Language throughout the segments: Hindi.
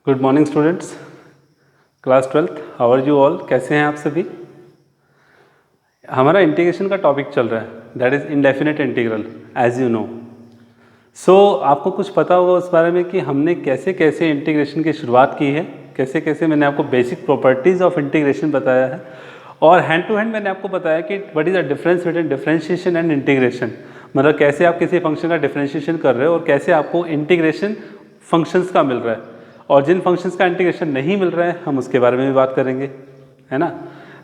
Good morning students, class 12th। How are you all? कैसे हैं आप सभी? हमारा इंटीग्रेशन का टॉपिक चल रहा है, that is indefinite integral, as you know. So आपको कुछ पता होगा उस बारे में कि हमने कैसे कैसे इंटीग्रेशन की शुरुआत की है, कैसे कैसे मैंने आपको बेसिक प्रॉपर्टीज़ ऑफ इंटीग्रेशन बताया है, और हैंड टू हैंड मैंने आपको बताया कि what is the difference between differentiation and integration. मतलब कैसे आप किसी फंक्शन का डिफरेंशिएशन कर रहे हो और कैसे आपको इंटीग्रेशन फंक्शंस का मिल रहा है, और जिन फंक्शंस का इंटीग्रेशन नहीं मिल रहा है हम उसके बारे में भी बात करेंगे, है ना।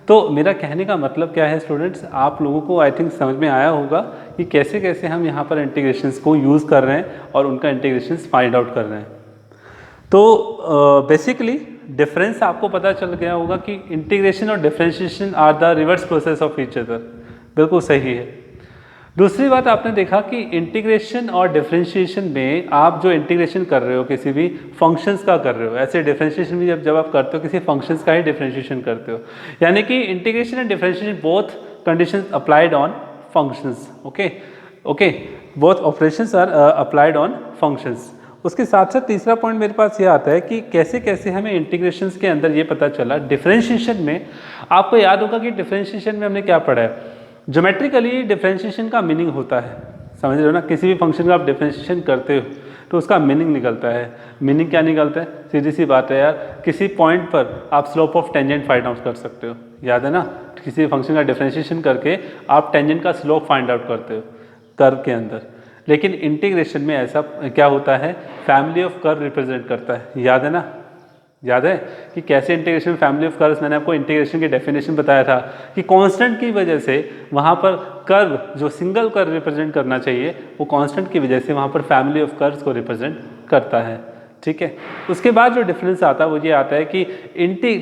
तो मेरा कहने का मतलब क्या है स्टूडेंट्स, आप लोगों को आई थिंक समझ में आया होगा कि कैसे कैसे हम यहाँ पर इंटीग्रेशंस को यूज़ कर रहे हैं और उनका इंटीग्रेशंस फाइंड आउट कर रहे हैं। तो बेसिकली डिफरेंस आपको पता चल गया होगा कि इंटीग्रेशन और differentiation are the reverse process of each other. बिल्कुल सही है। दूसरी बात आपने देखा कि इंटीग्रेशन और डिफरेंशिएशन में आप जो इंटीग्रेशन कर रहे हो किसी भी फंक्शंस का कर रहे हो, ऐसे डिफरेंशिएशन भी जब आप करते हो किसी फंक्शंस का ही डिफरेंशिएशन करते हो, यानी कि integration and differentiation both conditions applied on functions. Okay, both operations are applied on functions. उसके साथ साथ तीसरा पॉइंट मेरे पास ये आता है कि कैसे कैसे हमें इंटीग्रेशंस के अंदर ये पता चला। डिफरेंशिएशन में आपको याद होगा कि डिफरेंशिएशन में हमने क्या पढ़ा है, ज्योमेट्रिकली डिफरेंशिएशन का मीनिंग होता है, समझ रहे हो ना। किसी भी फंक्शन का आप डिफरेंशिएशन करते हो तो उसका मीनिंग निकलता है। मीनिंग क्या निकलता है? सीधी सी बात है यार, किसी पॉइंट पर आप slope of tangent find out कर सकते हो, याद है ना। किसी फंक्शन का डिफरेंशिएशन करके आप टेंजेंट का स्लोप फाइंड आउट करते हो कर्व के अंदर। लेकिन इंटीग्रेशन में ऐसा क्या होता है, फैमिली ऑफ कर्व रिप्रेजेंट करता है, याद है ना। याद है कि कैसे इंटीग्रेशन फैमिली ऑफ कर्व्स, मैंने आपको इंटीग्रेशन की डेफिनेशन बताया था कि कांस्टेंट की वजह से वहाँ पर कर्व जो सिंगल कर्व रिप्रेजेंट करना चाहिए वो कांस्टेंट की वजह से वहाँ पर फैमिली ऑफ कर्व्स को रिप्रेजेंट करता है, ठीक है। उसके बाद जो डिफरेंस आता है वो ये आता है कि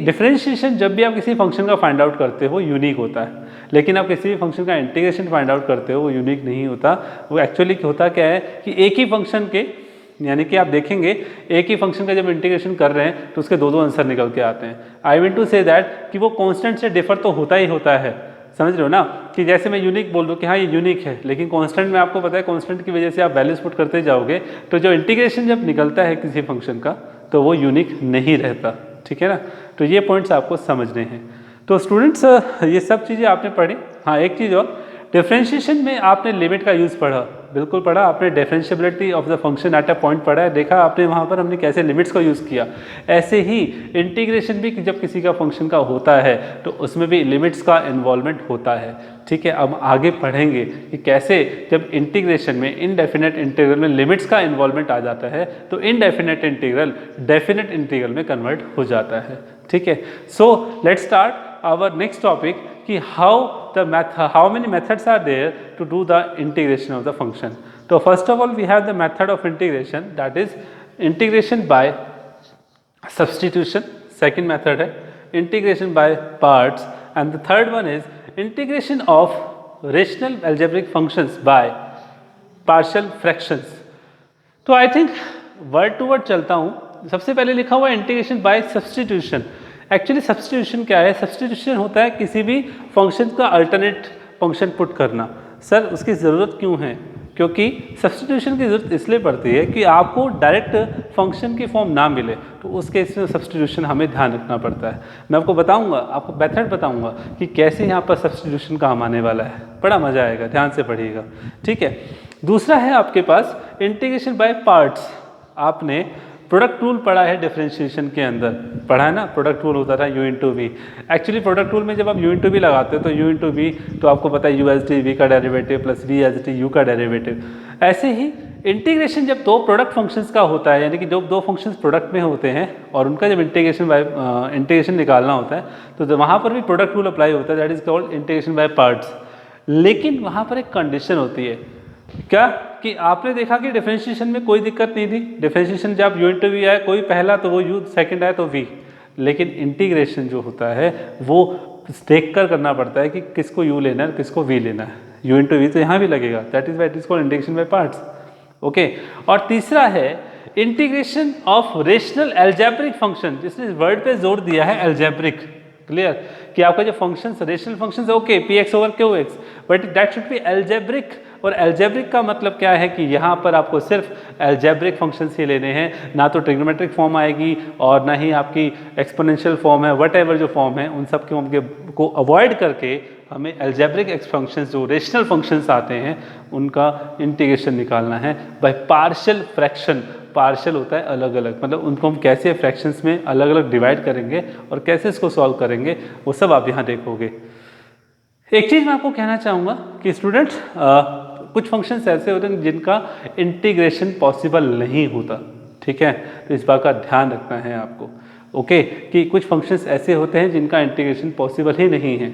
डिफरेंशिएशन जब भी आप किसी फंक्शन का फाइंड आउट करते हो वो यूनिक होता है, लेकिन आप किसी भी फंक्शन का इंटीग्रेशन फाइंड आउट करते हो वो यूनिक नहीं होता। वो एक्चुअली होता क्या है कि एक ही फंक्शन के, यानी कि आप देखेंगे एक ही फंक्शन का जब इंटीग्रेशन कर रहे हैं तो उसके दो आंसर निकल के आते हैं। I mean to say that कि वो कांस्टेंट से डिफर तो होता ही होता है, समझ रहे हो ना। कि जैसे मैं यूनिक बोल दूँ कि हाँ ये यूनिक है, लेकिन कांस्टेंट में आपको पता है कांस्टेंट की वजह से आप वैल्यूज पुट करते जाओगे तो जो इंटीग्रेशन जब निकलता है किसी फंक्शन का तो वो यूनिक नहीं रहता, ठीक है ना। तो ये पॉइंट्स आपको समझने हैं। तो स्टूडेंट्स ये सब चीज़ें आपने पढ़ी। हाँ, एक चीज़ और, डिफरेंशिएशन में आपने लिमिट का यूज़ पढ़ा, बिल्कुल पढ़ा आपने। Differentiability of the function at a point पढ़ा है, देखा आपने वहाँ पर हमने कैसे लिमिट्स का यूज़ किया। ऐसे ही इंटीग्रेशन भी जब किसी का फंक्शन का होता है तो उसमें भी लिमिट्स का इन्वॉल्वमेंट होता है, ठीक है। अब आगे पढ़ेंगे कि कैसे जब इंटीग्रेशन में इनडेफिनेट इंटीग्रल में लिमिट्स का इन्वॉल्वमेंट आ जाता है तो इनडेफिनेट इंटीग्रल डेफिनेट इंटीग्रल में कन्वर्ट हो जाता है, ठीक है। So let's start our next topic कि how many methods are there to do the integration of the function. So first of all we have the method of integration, that is integration by substitution. Second method है integration by parts, and the third one is integration of rational algebraic functions by partial fractions. तो I think word to word चलता हूँ। सबसे पहले लिखा हुआ है integration by substitution. Actually substitution क्या है? सब्सटीट्यूशन होता है किसी भी फंक्शन का अल्टरनेट फंक्शन पुट करना। सर उसकी ज़रूरत क्यों है? क्योंकि सब्सटीट्यूशन की ज़रूरत इसलिए पड़ती है कि आपको डायरेक्ट फंक्शन की फॉर्म ना मिले, तो उस केस में सब्सटीट्यूशन हमें ध्यान रखना पड़ता है। मैं आपको बताऊंगा, आपको मेथड बताऊंगा कि कैसे यहाँ पर सब्सटीट्यूशन काम आने वाला है। बड़ा मज़ा आएगा, ध्यान से पढ़िएगा, ठीक है। दूसरा है आपके पास इंटीग्रेशन बाय पार्ट्स। आपने प्रोडक्ट रूल पढ़ा है डिफरेंशिएशन के अंदर, पढ़ा है ना। प्रोडक्ट रूल होता था u into V. Actually product rule में जब आप u इंटू वी लगाते हो तो u इंटू वी तो आपको पता है u एज टी वी का डेरिवेटिव प्लस v एज टी u का डेरिवेटिव। ऐसे ही इंटीग्रेशन जब दो प्रोडक्ट फंक्शंस का होता है, यानी कि जब दो फंक्शंस प्रोडक्ट में होते हैं और उनका जब इंटीग्रेशन निकालना होता है तो वहाँ पर भी प्रोडक्ट रूल अप्लाई होता है, that is called integration by parts. लेकिन वहाँ पर एक कंडीशन होती है, क्या कि आपने देखा कि डिफरेंशिएशन में कोई दिक्कत नहीं थी। डिफरेंशिएशन जब u इंटू वी आया, कोई पहला तो वो u, सेकंड आया तो v। लेकिन इंटीग्रेशन जो होता है वो देख कर करना पड़ता है कि किसको u लेना है किसको v लेना है। u इंटू वी तो यहाँ भी लगेगा, that is why it is called integration by parts, okay. और तीसरा है integration of rational algebraic function, जिसने इस वर्ड पे जोर दिया है एल्जेब्रिक, क्लियर, कि आपका जो फंक्शन रेशनल फंक्शन है okay P x over Q x, but that should be algebraic. और एल्जेब्रिक का मतलब क्या है कि यहाँ पर आपको सिर्फ एल्जेब्रिक फंक्शंस ही लेने हैं, ना तो ट्रिग्नोमेट्रिक फॉर्म आएगी और ना ही आपकी एक्सपोनेंशियल फॉर्म है, व्हाटएवर जो फॉर्म है उन सब को अवॉइड करके हमें एल्जेब्रिक फंक्शंस जो रेशनल फंक्शंस आते हैं उनका इंटीग्रेशन निकालना है बाय पार्शियल फ्रैक्शन। पार्शियल होता है अलग अलग, मतलब उनको हम कैसे फ्रैक्शंस में अलग अलग डिवाइड करेंगे और कैसे इसको सॉल्व करेंगे वो सब आप यहाँ देखोगे। एक चीज़ मैं आपको कहना चाहूँगा कि स्टूडेंट कुछ फंक्शंस ऐसे होते हैं जिनका इंटीग्रेशन पॉसिबल नहीं होता, ठीक है, तो इस बात का ध्यान रखना है आपको, ओके, कि कुछ फंक्शंस ऐसे होते हैं जिनका इंटीग्रेशन पॉसिबल ही नहीं है,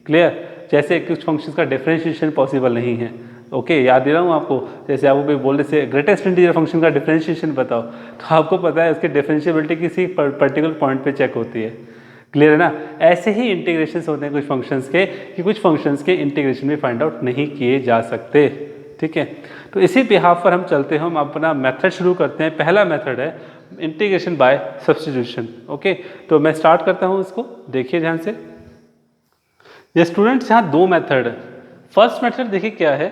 क्लियर, जैसे कुछ फंक्शंस का डिफरेंशिएशन पॉसिबल नहीं है, ओके, याद दे रहा हूँ आपको, जैसे आपको कोई बोल से ग्रेटेस्ट इंटीजर फंक्शन का डिफरेंशिएशन बताओ तो आपको पता है उसकी डिफरेंशिएबिलिटी किसी पर्टिकुलर पॉइंट पे चेक होती है, क्लियर है ना। ऐसे ही इंटीग्रेशंस होते हैं कुछ फंक्शंस के कि कुछ फंक्शंस के इंटीग्रेशन भी फाइंड आउट नहीं किए जा सकते, ठीक है। तो इसी बिहाफ पर हम चलते हैं, हम अपना मेथड शुरू करते हैं। पहला मेथड है इंटीग्रेशन बाय सब्स्टिट्यूशन, ओके। तो मैं स्टार्ट करता हूँ इसको, देखिए ध्यान से। ये स्टूडेंट्स यहाँ दो मेथड है। फर्स्ट मेथड देखिए क्या है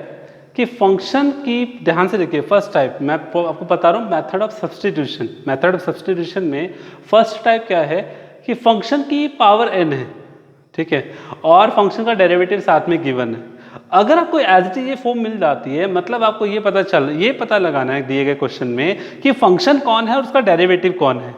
कि फंक्शन की, ध्यान से देखिए, फर्स्ट टाइप मैं आपको बता रहा हूँ method of substitution. Method of substitution में फर्स्ट टाइप क्या है कि फंक्शन की पावर n है, ठीक है, और फंक्शन का डेरिवेटिव साथ में गिवन है। अगर आपको एज इट इज ये फॉर्म मिल जाती है, मतलब आपको ये पता लगाना है दिए गए क्वेश्चन में कि फंक्शन कौन है और उसका डेरिवेटिव कौन है।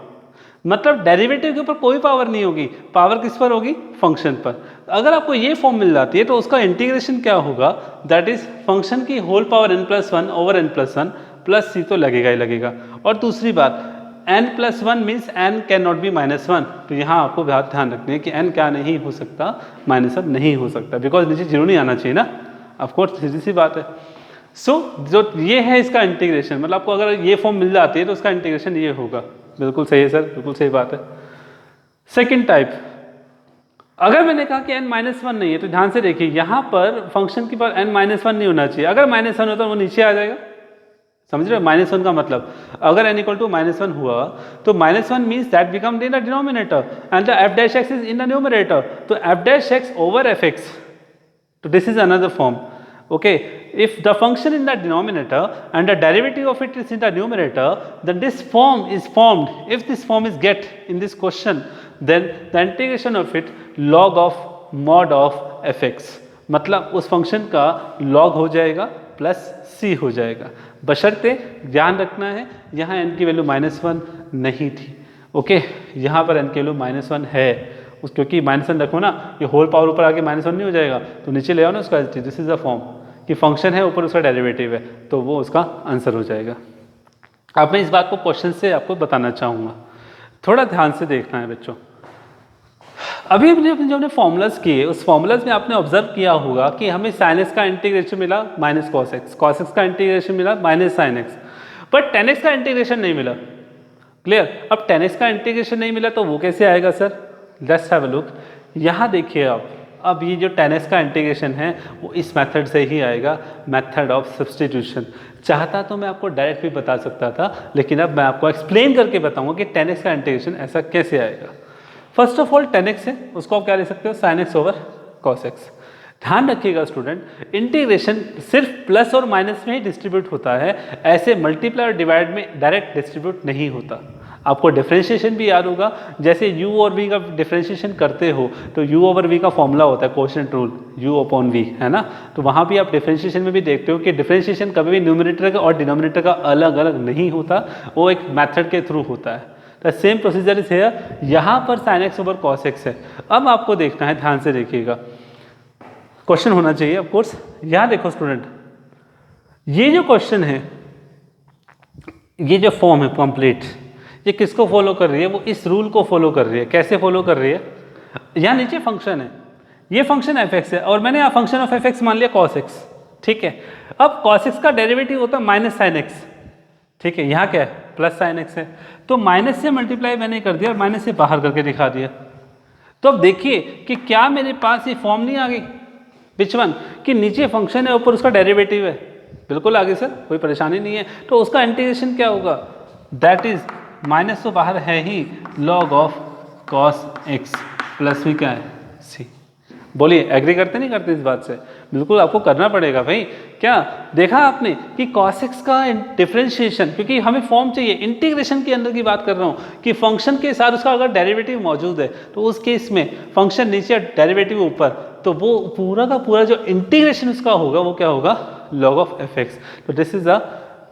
मतलब डेरिवेटिव के ऊपर कोई पावर नहीं होगी, पावर किस पर होगी, फंक्शन पर। अगर आपको ये फॉर्म मिल जाती है तो उसका इंटीग्रेशन क्या होगा, दैट इज फंक्शन की whole power n+1 over n+1 plus c तो लगेगा ही लगेगा। और दूसरी बात n+1 means n can not be -1, तो यहाँ आपको ध्यान रखना है कि n क्या नहीं हो सकता, -1 नहीं हो सकता, बिकॉज नीचे जीरो नहीं आना चाहिए ना, ऑफकोर्स सीधी सी बात है। सो जो ये है इसका इंटीग्रेशन, मतलब आपको अगर ये फॉर्म मिल जाती है तो उसका इंटीग्रेशन ये होगा। बिल्कुल सही है सर, बिल्कुल सही बात है। सेकेंड टाइप, अगर मैंने कहा कि n-1 नहीं है तो ध्यान से देखिए, यहाँ पर फंक्शन की पावर n-1 नहीं होना चाहिए। अगर -1 होता है वो नीचे आ जाएगा, समझ रहे हो, -1 का मतलब अगर n = -1 हुआ तो -1 means that become in the denominator and the f'(x) is in the numerator, तो f'(x) ओवर fx, तो this is another form, okay. If the function in the denominator and the derivative of it is in the numerator, then this form is formed. If this form is get in this question, then the integration of it log of mod of fx, मतलब उस फंक्शन का log हो जाएगा प्लस c हो जाएगा। बशर्ते ध्यान रखना है यहाँ n की वैल्यू -1 नहीं थी, ओके, यहाँ पर n की वैल्यू -1 है, क्योंकि -1 रखो ना, ये होल पावर ऊपर आके -1 नहीं हो जाएगा, तो नीचे ले आओ ना उसका, दिस इज द फॉर्म कि फंक्शन है ऊपर उसका डेरिवेटिव है, तो वो उसका आंसर हो जाएगा। अब मैं इस बात को क्वेश्चन से आपको बताना चाहूँगा, थोड़ा ध्यान से देखना है बच्चों। अभी जो हमने फॉर्मूलाज किए उस फॉर्मूलाज में आपने ऑब्जर्व किया होगा कि हमें sin x का इंटीग्रेशन मिला -cos x, cos x का इंटीग्रेशन मिला -sin x, but tan x का इंटीग्रेशन नहीं मिला, क्लियर। अब tan x का इंटीग्रेशन नहीं मिला तो वो कैसे आएगा sir, let's have a look. यहाँ देखिए आप, अब ये जो tan x का इंटीग्रेशन है वो इस मेथड से ही आएगा, मेथड ऑफ सब्स्टिट्यूशन। चाहता तो मैं आपको डायरेक्ट भी बता सकता था, लेकिन अब मैं आपको एक्सप्लेन करके बताऊंगा कि tan x का इंटीग्रेशन ऐसा कैसे आएगा। First of all tan x है, उसको आप क्या ले सकते हो, sin x over cos x। ध्यान रखिएगा स्टूडेंट, इंटीग्रेशन सिर्फ प्लस और माइनस में ही डिस्ट्रीब्यूट होता है, ऐसे मल्टीप्लाई और डिवाइड में डायरेक्ट डिस्ट्रीब्यूट नहीं होता। आपको डिफरेंशिएशन भी याद होगा, जैसे u और v का डिफरेंशिएशन करते हो तो u ओवर v का फॉर्मूला होता है कोशेंट रूल, u/v, है ना। तो वहाँ भी आप डिफरेंशिएशन में भी देखते हो कि डिफरेंशिएशन कभी भी न्यूमरेटर का और डिनोमिनेटर का अलग अलग नहीं होता, वो एक मेथड के थ्रू होता है। The same procedure is here, यहाँ पर sin x over cos x है। अब आपको देखना है, ध्यान से देखिएगा, क्वेश्चन होना चाहिए ऑफ कोर्स। यहाँ देखो स्टूडेंट, ये जो क्वेश्चन है, ये जो फॉर्म है कंप्लीट, ये किसको फॉलो कर रही है, वो इस रूल को फॉलो कर रही है। कैसे फॉलो कर रही है, यहाँ नीचे फंक्शन है, ये फंक्शन f(x) है और मैंने यहाँ फंक्शन ऑफ f(x) मान लिया cos x, ठीक है। अब cos x का डेरिवेटिव होता है -sin x, ठीक है, यहाँ क्या है, प्लस sin x है, तो माइनस से मल्टीप्लाई मैंने कर दिया और माइनस से बाहर करके दिखा दिया। तो अब देखिए कि क्या मेरे पास ये फॉर्म नहीं आ गई, विच वन, कि नीचे फंक्शन है ऊपर उसका डेरिवेटिव है, बिल्कुल आगे सर, कोई परेशानी नहीं है। तो उसका इंटीग्रेशन क्या होगा, दैट इज माइनस तो बाहर है ही, log of cos x, plus भी क्या है सी। बोलिए एग्री करते नहीं करते इस बात से? बिल्कुल आपको करना पड़ेगा भाई। क्या देखा आपने कि cos x का डिफरेंशिएशन, क्योंकि हमें फॉर्म चाहिए, इंटीग्रेशन के अंदर की बात कर रहा हूँ कि फंक्शन के साथ उसका अगर डेरिवेटिव मौजूद है तो उस केस में फंक्शन नीचे डेरिवेटिव ऊपर, तो वो पूरा का पूरा जो इंटीग्रेशन उसका होगा वो क्या होगा, log ऑफ एफ एक्स। तो this is a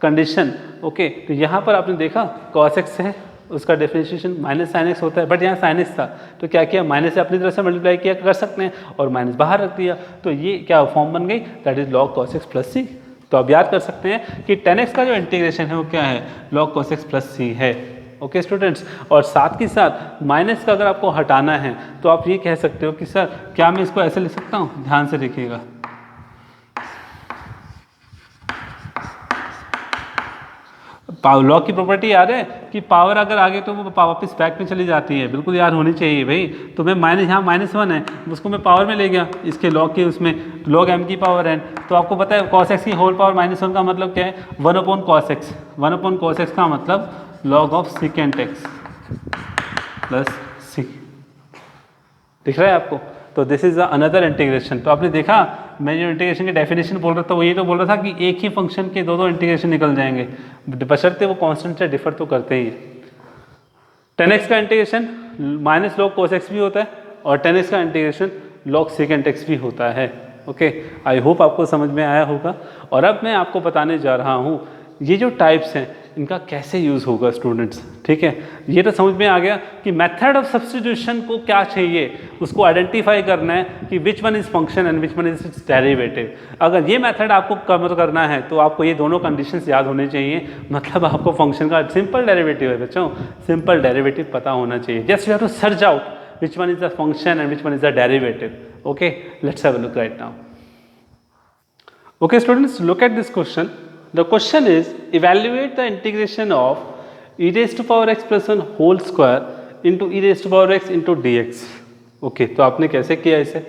condition. Okay, तो यहाँ पर आपने देखा cos x है, उसका डिफरेंशिएशन माइनस साइन एक्स होता है, बट यहाँ साइन एक्स था तो क्या किया, माइनस से अपनी तरफ से मल्टीप्लाई किया कर सकते हैं और माइनस बाहर रख दिया, तो ये क्या फॉर्म बन गई, that is log cos x plus C. तो आप याद कर सकते हैं कि 10x का जो इंटीग्रेशन है वो क्या है, log cos x प्लस सी है। ओके स्टूडेंट्स, और साथ के साथ माइनस का अगर आपको हटाना है तो आप ये कह सकते हो कि सर क्या मैं इसको ऐसे लिख सकता हूँ, ध्यान से देखिएगा, लॉ की प्रॉपर्टी याद है कि पावर अगर आगे तो वो वापस बैक में चली जाती है, बिल्कुल याद होनी चाहिए भाई। तो मैं माइनस, यहाँ -1 है उसको मैं पावर में ले गया इसके लॉग के उसमें, log m की पावर n। तो आपको पता है cos x की होल पावर -1 का मतलब क्या है, 1/cos x। 1/cos x का मतलब log of second x plus C. दिख रहा है आपको? तो दिस इज अनदर इंटीग्रेशन। तो आपने देखा मैं जो इंटीग्रेशन की डेफिनेशन बोल रहा था वो ये तो बोल रहा था कि एक ही फंक्शन के दो इंटीग्रेशन निकल जाएंगे, बशर्ते वो कांस्टेंट से डिफर तो करते ही है। 10x का integration minus log cos x भी होता है और 10x का इंटीग्रेशन log सेकेंड x भी होता है। ओके, आई होप आपको समझ में आया होगा। और अब मैं आपको बताने जा रहा हूँ ये जो टाइप्स हैं इनका कैसे यूज़ होगा स्टूडेंट्स, ठीक है। ये तो समझ में आ गया कि मेथड ऑफ सब्स्टिट्यूशन को क्या चाहिए, उसको आइडेंटिफाई करना है कि which one is function and which one is it's derivative. अगर ये मेथड आपको कवर करना है तो आपको ये दोनों कंडीशंस याद होने चाहिए, मतलब आपको फंक्शन का सिंपल डेरिवेटिव है बच्चों, सिंपल डेरिवेटिव पता होना चाहिए। Just you have to search out which one is the function and which one is the derivative. Okay, let's have a look right now. Okay students, look at this question. The question is evaluate the integration of e raised to power x plus 1 whole square into e raised to power x into dx. Okay, तो आपने कैसे किया इसे?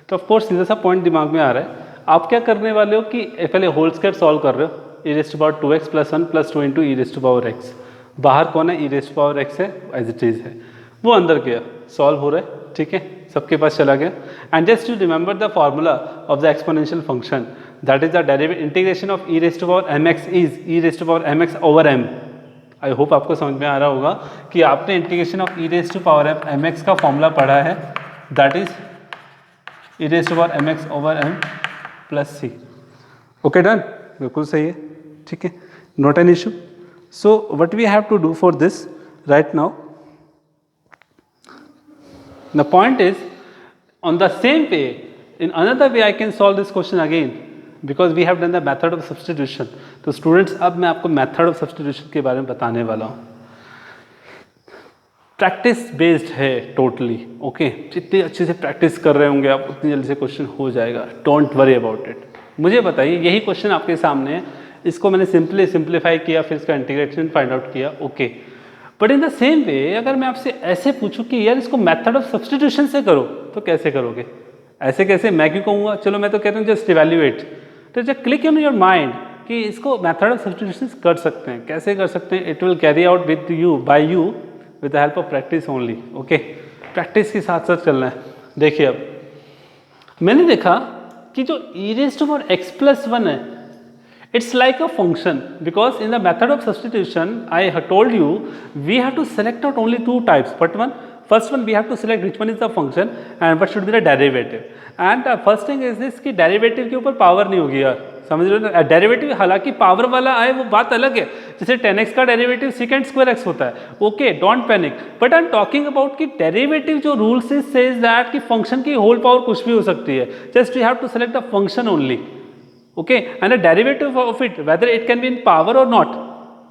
तो ऑफ कोर्स सीधा सा पॉइंट दिमाग में आ रहा है। आप क्या करने वाले हो कि पहले होल स्क्वायर सॉल्व कर रहे हो, e raised to power 2x plus 1 plus 2 into e raised to power x। बाहर कौन है, e raised to power x है, एज इट इज है, वो अंदर गया, सॉल्व हो रहा है, ठीक है, सबके पास चला गया। And just to remember the formula of the exponential function, that is the derivative integration of e raised to power mx is e raised to power mx over m। I hope आपको समझ में आ रहा होगा कि आपने integration of e raised to power mx का फॉर्मूला पढ़ा है, that is e raised to power mx over m plus c। Okay done, बिल्कुल सही है, ठीक है, not an issue. So what we have to do for this right now, the point is on the same way in another way I can solve this question again because we have done the method of substitution। तो स्टूडेंट्स अब मैं आपको मेथड ऑफ सब्स्टिट्यूशन के बारे में बताने वाला हूँ। प्रैक्टिस बेस्ड है टोटली। ओके, जितनी अच्छे से प्रैक्टिस कर रहे होंगे आप उतनी जल्दी से क्वेश्चन हो जाएगा, डोंट वरी अबाउट इट। मुझे बताइए, यही क्वेश्चन आपके सामने है, इसको मैंने सिंप्लीफाई किया, फिर इसका इंटीग्रेशन फाइंड आउट किया। Okay, but in the same way अगर मैं आपसे ऐसे पूछूं कि यार इसको मेथड ऑफ सब्स्टिट्यूशन से करो, तो कैसे करोगे? ऐसे कैसे, मैं क्यों कहूँगा, चलो मैं तो कहता हूँ जस्ट इवैल्यूएट। तो just click in your mind कि इसको मेथड ऑफ सब्स्टिट्यूशन कर सकते हैं, कैसे कर सकते हैं, it will carry out with you by you with the help of practice only. Okay, practice के साथ साथ चलना है। देखिए अब मैंने देखा कि जो e raised to power x plus 1 है, it's like a function because in the method of substitution I have told you we have to select out only two types, but first one we have to select which one is the function and what should be the derivative, and the first thing is this कि derivative के ऊपर पावर नहीं होगी यार, समझ रहे हो ना। डेरिवेटिव हालांकि पावर वाला आए वो बात अलग है, जैसे 10x का डेरिवेटिव सेकंड स्क्वायर x होता है, okay don't panic, but I am talking about कि डेरिवेटिव जो रूल सेज दैट कि फंक्शन की होल पावर कुछ भी हो सकती है, just you have to select the function only. Okay, and the derivative of it whether it can be in power और नॉट।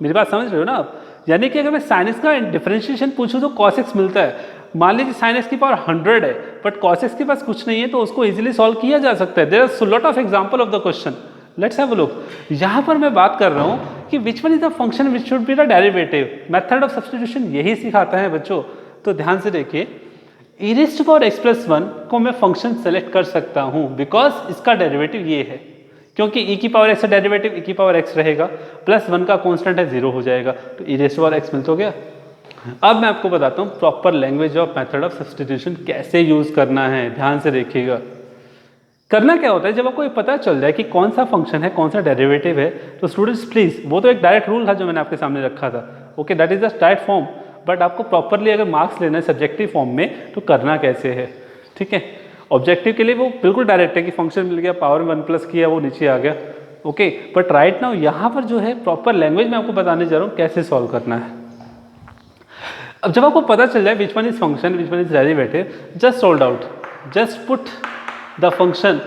मेरी बात समझ रहे हो ना आप? यानी कि अगर मैं साइन एक्स का डिफरेंशिएशन पूछूं तो कॉस एक्स मिलता है, मान लीजिए साइन एक्स की पावर 100 है बट कॉस एक्स के पास कुछ नहीं है, तो उसको इजीली सॉल्व किया जा सकता है। There are lot of example of the question, let's have a look. यहाँ पर मैं बात कर रहा हूँ कि which one is the function which should be the derivative. Method of substitution यही सिखाता है बच्चों, तो ध्यान से देखिए। e raised to power x plus 1 को मैं फंक्शन सेलेक्ट कर सकता हूँ बिकॉज इसका डेरिवेटिव ये है, क्योंकि e की पावर x का डेरिवेटिव e की पावर x रहेगा, प्लस 1 का कांस्टेंट है 0 हो जाएगा, तो e raised to power x मिल तो गया। अब मैं आपको बताता हूँ proper language of method of substitution कैसे यूज करना है। ध्यान से देखिएगा। करना क्या होता है, जब आपको ये पता चल जाए कि कौन सा फंक्शन है, कौन सा डेरिवेटिव है, तो स्टूडेंट्स प्लीज, वो तो एक डायरेक्ट रूल था जो मैंने आपके सामने रखा था, okay, that is the direct form, but आपको प्रॉपरली अगर मार्क्स लेना है सब्जेक्टिव फॉर्म में तो करना कैसे है, ठीक है। ऑब्जेक्टिव के लिए वो बिल्कुल डायरेक्ट है कि फंक्शन मिल गया, पावर में 1+ किया, वो नीचे आ गया, ओके, बट राइट नाउ यहाँ पर जो है प्रॉपर लैंग्वेज में आपको बताने जा रहा हूँ कैसे सॉल्व करना है। अब जब आपको पता चल जाए which one is function, which one is derivative, just solve out, just put the function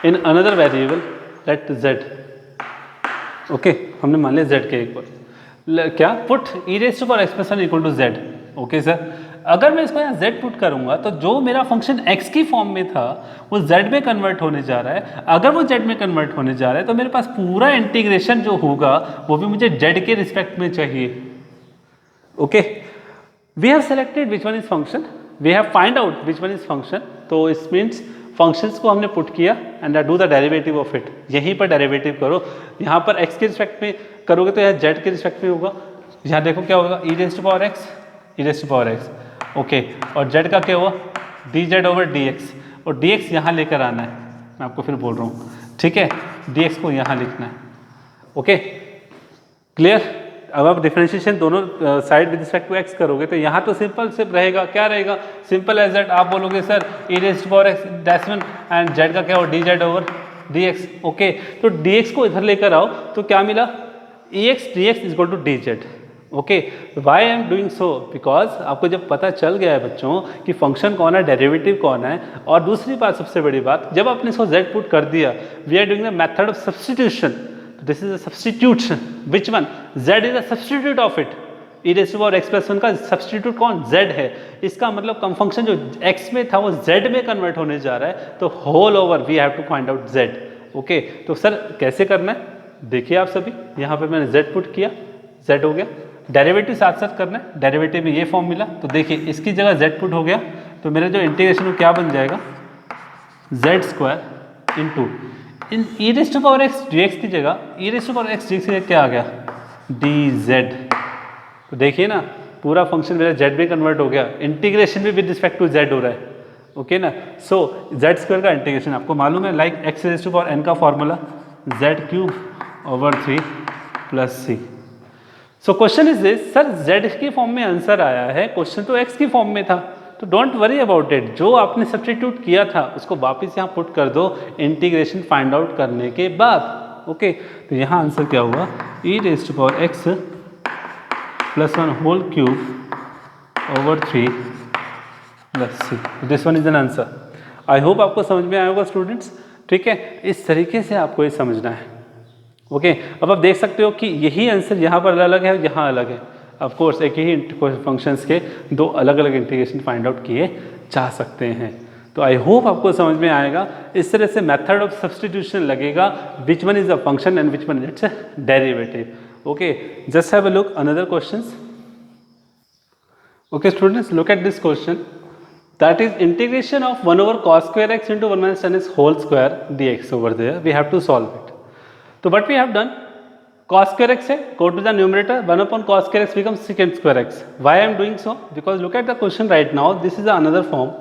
in another variable let z, okay, हमने मान लिया z के एक बार, क्या put e raise to power expression equal to z, okay sir. अगर मैं इसको यहाँ z पुट करूंगा तो जो मेरा फंक्शन x की फॉर्म में था वो z में कन्वर्ट होने जा रहा है। अगर वो z में कन्वर्ट होने जा रहा है तो मेरे पास पूरा इंटीग्रेशन जो होगा वो भी मुझे z के रिस्पेक्ट में चाहिए, okay. We have selected which one is function, we have find out which one is function, तो इस मीन्स फंक्शंस को हमने पुट किया and do the derivative of it. यहीं पर डेरिवेटिव करो, यहाँ पर x के रिस्पेक्ट में करोगे तो यहाँ z के रिस्पेक्ट में होगा। यहाँ देखो क्या होगा, e raise to power x, e raise to power x, okay, और z का क्या हुआ, dz ओवर dx, और dx यहाँ लेकर आना है, मैं आपको फिर बोल रहा हूँ, ठीक है, dx को यहाँ लिखना है, ओके, क्लियर। अब आप डिफरेंशिएशन दोनों side with respect to x करोगे तो यहाँ तो सिंपल सिर्फ रहेगा, क्या रहेगा, सिंपल एज दैट, आप बोलोगे sir e raise to power x decimal and z का क्या हो, dz ओवर dx, ओके, तो dx को इधर लेकर आओ तो क्या मिला, ex dx is equal to dz, okay. Why I am doing so, because आपको जब पता चल गया है बच्चों कि फंक्शन कौन है, डेरिवेटिव कौन है, और दूसरी बात, सबसे बड़ी बात, जब आपने इसको z पुट कर दिया, we are doing the method of substitution, this is a substitution, which one, z is a substitute of it, e raise to power x plus 1 का सब्स्टिट्यूट कौन, z है। इसका मतलब कम फंक्शन जो x में था वो z में कन्वर्ट होने जा रहा है, तो whole over we have to find out z, okay. तो सर कैसे करना है, देखिए आप सभी, यहाँ पे मैंने z पुट किया, z हो गया, डेरिवेटिव साथ साथ करना है, डेरिवेटिव में ये फॉर्म मिला, तो देखिए इसकी जगह z पुट हो गया, तो मेरा जो इंटीग्रेशन वो क्या बन जाएगा, z square into in e raise to power x dx की जगह e raise to power x dx की जगह क्या आ गया, dz। तो देखिए ना पूरा फंक्शन मेरा z में कन्वर्ट हो गया, इंटीग्रेशन भी विद रिस्पेक्ट टू z हो रहा है, ओके ना। सो z स्क्वायर का इंटीग्रेशन आपको मालूम है, like x raise to power n का formula z cube over 3 plus c। So question is this, sir z की फॉर्म में आंसर आया है, क्वेश्चन तो x की फॉर्म में था, तो डोंट वरी अबाउट इट, जो आपने सब्स्टिट्यूट किया था उसको वापस यहाँ पुट कर दो इंटीग्रेशन फाइंड आउट करने के बाद, ओके। तो यहाँ आंसर क्या हुआ, e raise to power x plus 1 whole cube over 3 plus c, this one is an answer. I hope आपको समझ में आया होगा स्टूडेंट्स, ठीक है, इस तरीके से आपको ये समझना है, ओके। अब आप देख सकते हो कि यही आंसर यहाँ पर अलग है, यहाँ अलग है, ऑफ कोर्स एक ही फंक्शंस के दो अलग अलग इंटीग्रेशन फाइंड आउट किए जा सकते हैं। तो आई होप आपको समझ में आएगा, इस तरह से मेथड ऑफ सब्स्टिट्यूशन लगेगा, विच one is a function and which one it's derivative, okay. Just have a look another questions, okay students, look at this question, that is integration of 1 over cos square x into 1 minus tan x whole square dx over there, we have to solve it. So what we have done, cos square x है, go to the numerator, 1 upon cos square x becomes secant square x. Why I am doing so? Because look at the question right now, this is another form,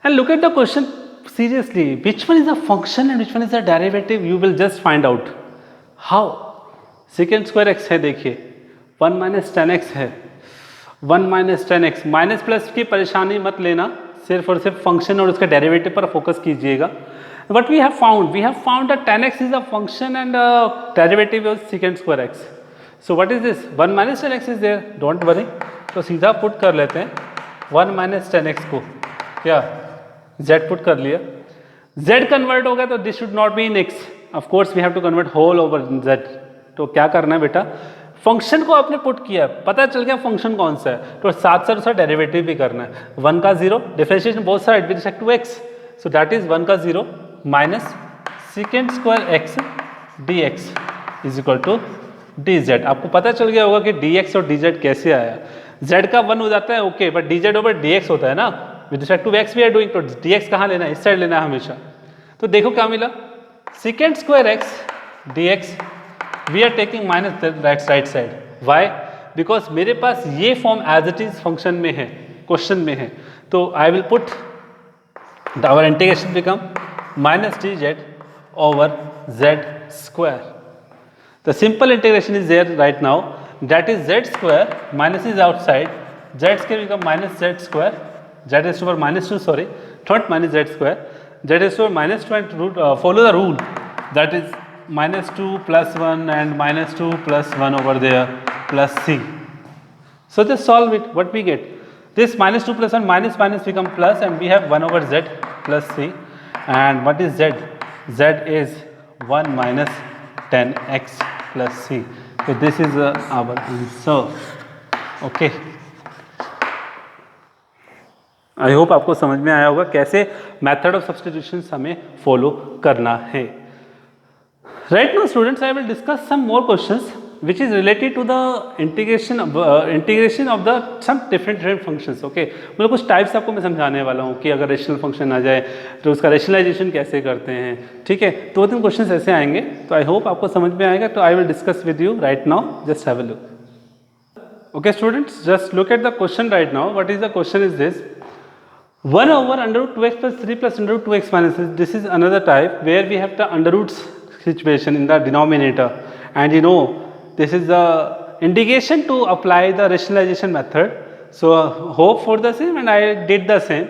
and look at the question seriously, which one is a function and which one is a derivative, you will just find out. How? secant square x है, देखिए 1 minus tan x है, 1 minus tan x, minus plus की परेशानी मत लेना, सिर्फ और सिर्फ फंक्शन और उसके डेरिवेटिव पर फोकस कीजिएगा। What we have found that tan x is a function and derivative of secant square x. So what is this? 1 minus tan x is there. Don't worry. तो सीधा पुट कर लेते हैं 1 minus tan x को, क्या z पुट कर लिया, z कन्वर्ट हो गया तो this should not be in x, of course we have to convert whole over z। तो क्या करना है बेटा, फंक्शन को आपने पुट किया, पता चल गया फंक्शन कौन सा है, तो साथ साथ उसका डेरिवेटिव भी करना है, 1 का 0, differentiation both side with respect to x, so that is 1 का 0 minus secant square x dx is equal to dz। आपको पता चल गया होगा कि dx और dz कैसे आया, z का 1 हो जाता है, okay, but dz over dx होता है ना, with respect to x we are doing, तो dx कहाँ लेना है, इस साइड लेना है हमेशा। तो देखो क्या मिला, secant square x dx, we are taking minus the right side. Why? Because मेरे पास ये form as it is function में है, क्वेश्चन में है, तो I will put our integration become minus dz over z square. The simple integration is there right now, that is z square, minus is outside, z square become minus z square, z is over minus 2, sorry, not minus z square, z is over minus 2 and root, follow the rule, that is minus 2 plus 1 and minus 2 plus 1 over there plus c. So just solve it, what we get? This minus 2 plus 1 minus minus become plus, and we have 1 over z plus c, and what is z? Z is 1 minus 10x plus c. So this is our answer. Okay. I hope आपको समझ में आया होगा कैसे मेथड ऑफ सब्स्टिट्यूशन हमें फॉलो करना है. Right now students, I will discuss some more questions which is related to the integration of the some different functions. Okay, मतलब कुछ टाइप्स आपको मैं समझाने वाला हूँ कि अगर रेशनल फंक्शन आ जाए तो उसका रेशनलाइजेशन कैसे करते हैं. ठीक है, 2-3 क्वेश्चंस ऐसे आएंगे, तो आई होप आपको समझ में आएगा. तो I will discuss with you right now, just have a look. Okay students, just look at the question right now. What is the question is this: 1 over under root 2x plus 3 plus under root 2x minus 6. This is another type where we have the under roots situation in the denominator, and you know this is the indication to apply the rationalization method. So hope for the same, and I did the same.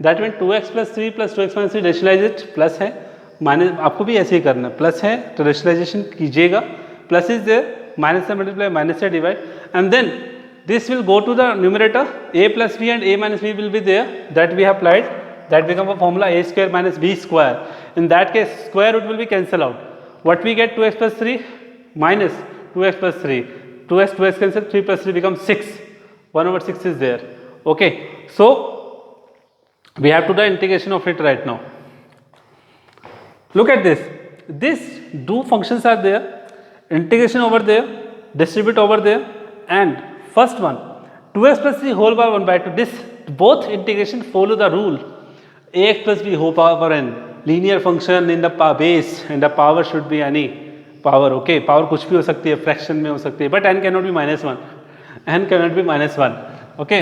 That means 2x plus 3 plus 2x minus 3 rationalize it, plus है, माइनस आपको भी ऐसे ही करना है, प्लस है तो रेशनलाइजेशन कीजिएगा, प्लस इज देयर, माइनस से मल्टीप्लाई, माइनस से divide, and then this will go to the numerator, a plus b and a minus b will be there, that we have applied, that become a formula a square minus b square. In that case square root will be cancel out. What we get? 2x plus 3 minus 2x plus 3, 2x cancel, 3 plus 3 becomes 6, 1 over 6 is there. Okay, so we have to do the integration of it right now. Look at this, these two functions are there, integration over there, distribute over there, and first one 2x plus 3 whole power 1 by 2, this both integration follow the rule ax plus b whole power n, linear function in the base and the power should be any power. Okay, power कुछ भी हो सकती है, फ्रैक्शन में हो सकती है, but n can not be -1, n can not be -1. Okay,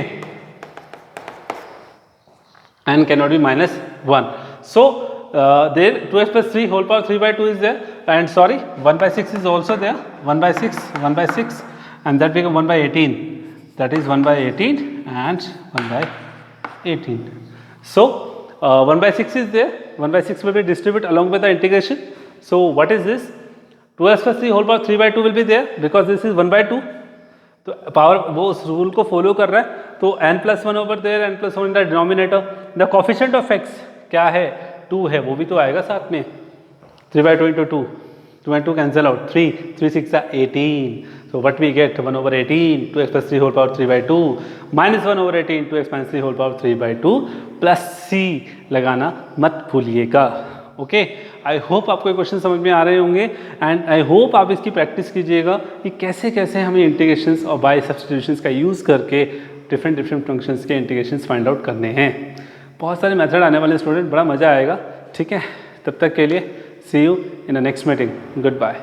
n can not be -1. So there 2x plus 3 whole power 3 by 2 is there, and sorry 1 by 6 is also there, 1 by 6 and that become 1 by 18, that is 1 by 18 and 1 by 18. So 1 by 6 is there, 1 by 6 will be distributed along with the integration. So what is this? 2x plus 3 whole power 3 by 2 will be there because this is 1 by 2. तो पावर वो उस रूल को फॉलो कर रहा है, तो n plus 1 over there, n plus 1 in the denominator. The coefficient of x क्या है? 2 है, वो भी तो आएगा साथ में. 3 by 2 into 2, 2 and 2 cancel out, 3 6 are 18. So what we get? 1 over 18, 2x plus 3 whole power 3 by 2 minus 1 over 18, 2x minus 3 whole power 3 by 2 plus c लगाना मत भूलिएगा. ओके, आई होप आपको ये क्वेश्चन समझ में आ रहे होंगे, एंड आई होप आप इसकी प्रैक्टिस कीजिएगा कि कैसे कैसे हमें इंटीग्रेशंस और बाय सब्स्टिट्यूशंस का यूज़ करके डिफरेंट फंक्शंस के इंटीग्रेशंस फाइंड आउट करने हैं. बहुत सारे मेथड आने वाले स्टूडेंट, बड़ा मज़ा आएगा. ठीक है, तब तक के लिए see you in the next meeting. Good bye.